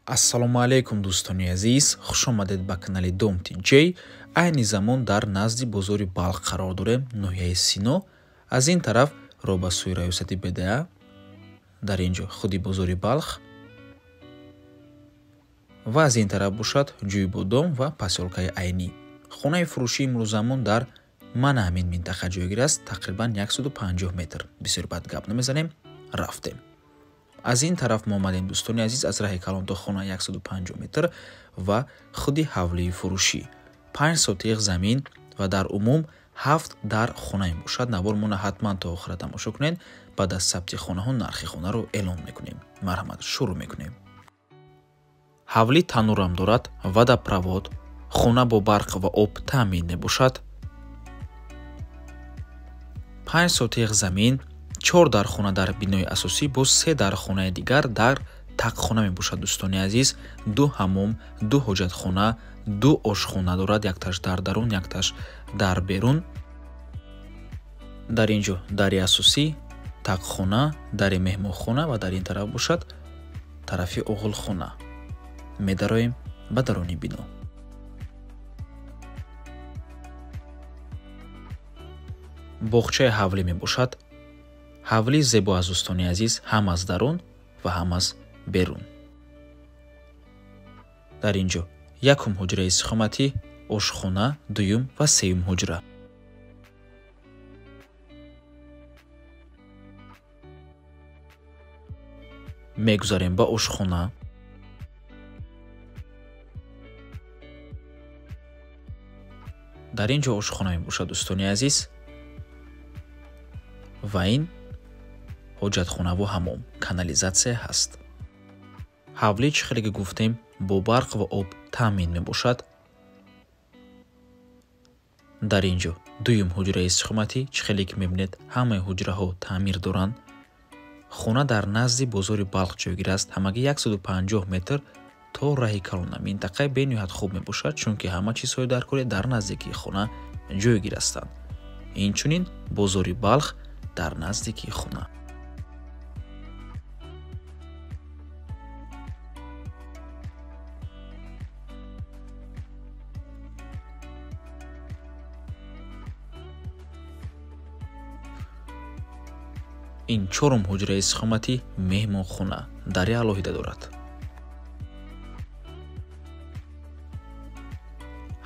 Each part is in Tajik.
Ассалому алейкум дӯстони азиз, хуш омадед ба канали Dom.tj. Айни замон дар назди бозори Балх қарор дорем, ноҳияи Сино. Аз ин тараф ро ба сӯи раёсати БДА, дар ин ҷо худи бозори Балх ва аз ин тараф бошад ҷӯи Бодом ва посёлкаи Айнӣ. Хонаи фурӯшии имрӯзамон дар мана ҳамин минтақа ҷойгир аст, тақрибан 150 метр. Бисёр бад гап намезанем, рафтем. Аз ин тараф мо омадем дӯстони азиз, аз раҳи калон то хона 150 метр ва худи ҳавлии фурӯшӣ 5 сотиқ замин ва дар умум 7 дар хона мебошад. Навор ҳатман то охира тамошо кунед. Баъд аз сабти хонаҳо нархи хонаро эълон мекунем. Марҳамат, шурӯъ мекунем. ҳавлӣ танурам дорад, водопровод, хона бо барқ ва об таъмин мебошад. 5 сотиқ замин, 4 дар хона дар бинои асосӣ, боз 3 дар хонаи дигар дар тақхона мебошад. Дӯстони азиз, 2 ҳаммом, 2 ҳоҷатхона, 2 ошхона дорад, якташ дар дарун, якташ дар берун. Дар ин ҷо дари асосӣ, тақхона, дари меҳмонхона ва дар ин тараф бошад тарафи оғилхона. Медароем ба даруни бино. боғчаи ҳавлӣ мебошад. ҳавлӣ зебо аст дӯстони азиз, ҳам аз дарун ва ҳам аз берун. дар ин ҷо якум ҳуҷраи истиқоматӣ, ошхона, дуюм ва сеюм ҳуҷра. мегузарем ба ошхона. дар ин ҷо ошхона мебошад дӯстони азиз ва ин ҳоҷатхонаву ҳаммом, канализатсия ҳаст. ҳавлӣ чӣ хеле ки гуфтем бо барқ ва об таъмин мебошад. дар ин ҷо дуюм ҳуҷраи истиқоматӣ, чӣ хеле ки мебинед ҳамаи ҳуҷраҳо таъмир доранд. хона дар назди бозори Балх ҷойгир аст. ҳамагӣ 150 метр то раҳи калона. Минтақаи бениҳоят хуб мебошад, чунки ҳама чизҳои даркорӣ дар наздикии хона ҷойгир ҳастанд. Инчунин бозори Балх дар наздикии хона. ин чорум ҳуҷраи истиқоматӣ, меҳмонхона, дари алоҳида дорад.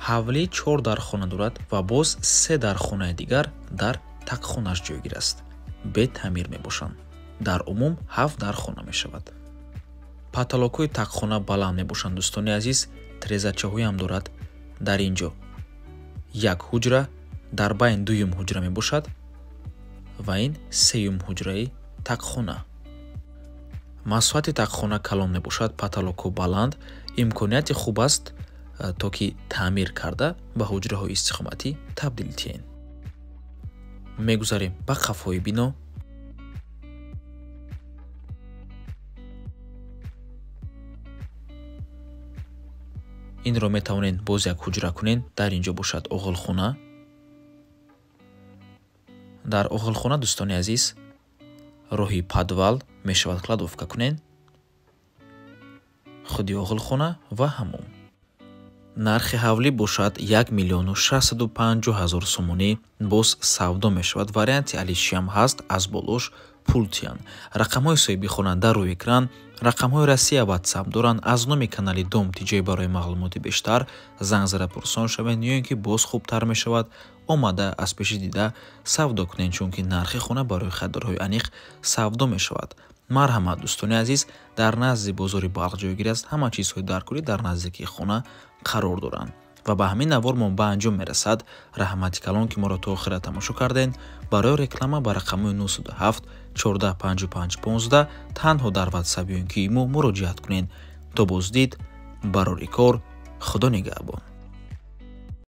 ҳавлӣ 4 дар хона дорад ва боз 3 дар хонаи дигар дар тақхонааш ҷойгир аст. бе таъмир мебошанд. дар умум 7 дар хона мешавад. паталокҳои тақхона баланд мебошанд дӯстони азиз, трезачаҳоям дорад. дар ин ҷо як ҳуҷра, дар байн дуюм ҳуҷра мебошад ва ин сеюм ҳуҷраи тақхона. масоҳати тақхона калон мебошад, паталокҳо баланд. имконияти хуб аст то ки таъмир карда ба ҳуҷраҳои истиқоматӣ табдил диҳем. мегузарем ба қафои бино. инро метавонед боз як ҳуҷра кунед. дар ин ҷо бошад оғилхона. дар оғилхона дӯстони азиз, роҳи подвал мешавад кладовка кунед. худи оғилхона ва ҳаммом. нархи ҳавлӣ бошад 1,650,000 сомонӣ. боз савдо мешавад. варианти алишиам ҳаст, аз болош пултиян. рақамҳои соҳиби хона дар рӯи экран. рақамҳои Россия WhatsApp доранд. аз номи канали Dom.tj барои маълумоти бештар занг зада пурсон шавед, ё ин ки боз хубтар мешавад, омада аз пеши дида савдо кунед, чунки нархи хона барои харидорҳои аниқ савдо мешавад. марҳамат дӯстони азиз, дар назди бозори Балх ҷойгир аст. ҳама чизҳои даркорӣ дар наздикии хона қарор доранд ва ба ҳамин навор мо ба анҷом мерасад. раҳмати калон ки моро то охира тамошо кардем. барои реклама ба рақамҳои 907 14 55 15 танҳо дар WhatsApp ё ин ки имо муроҷиат кунед. то боздид, барори кор, худо нигаҳбон.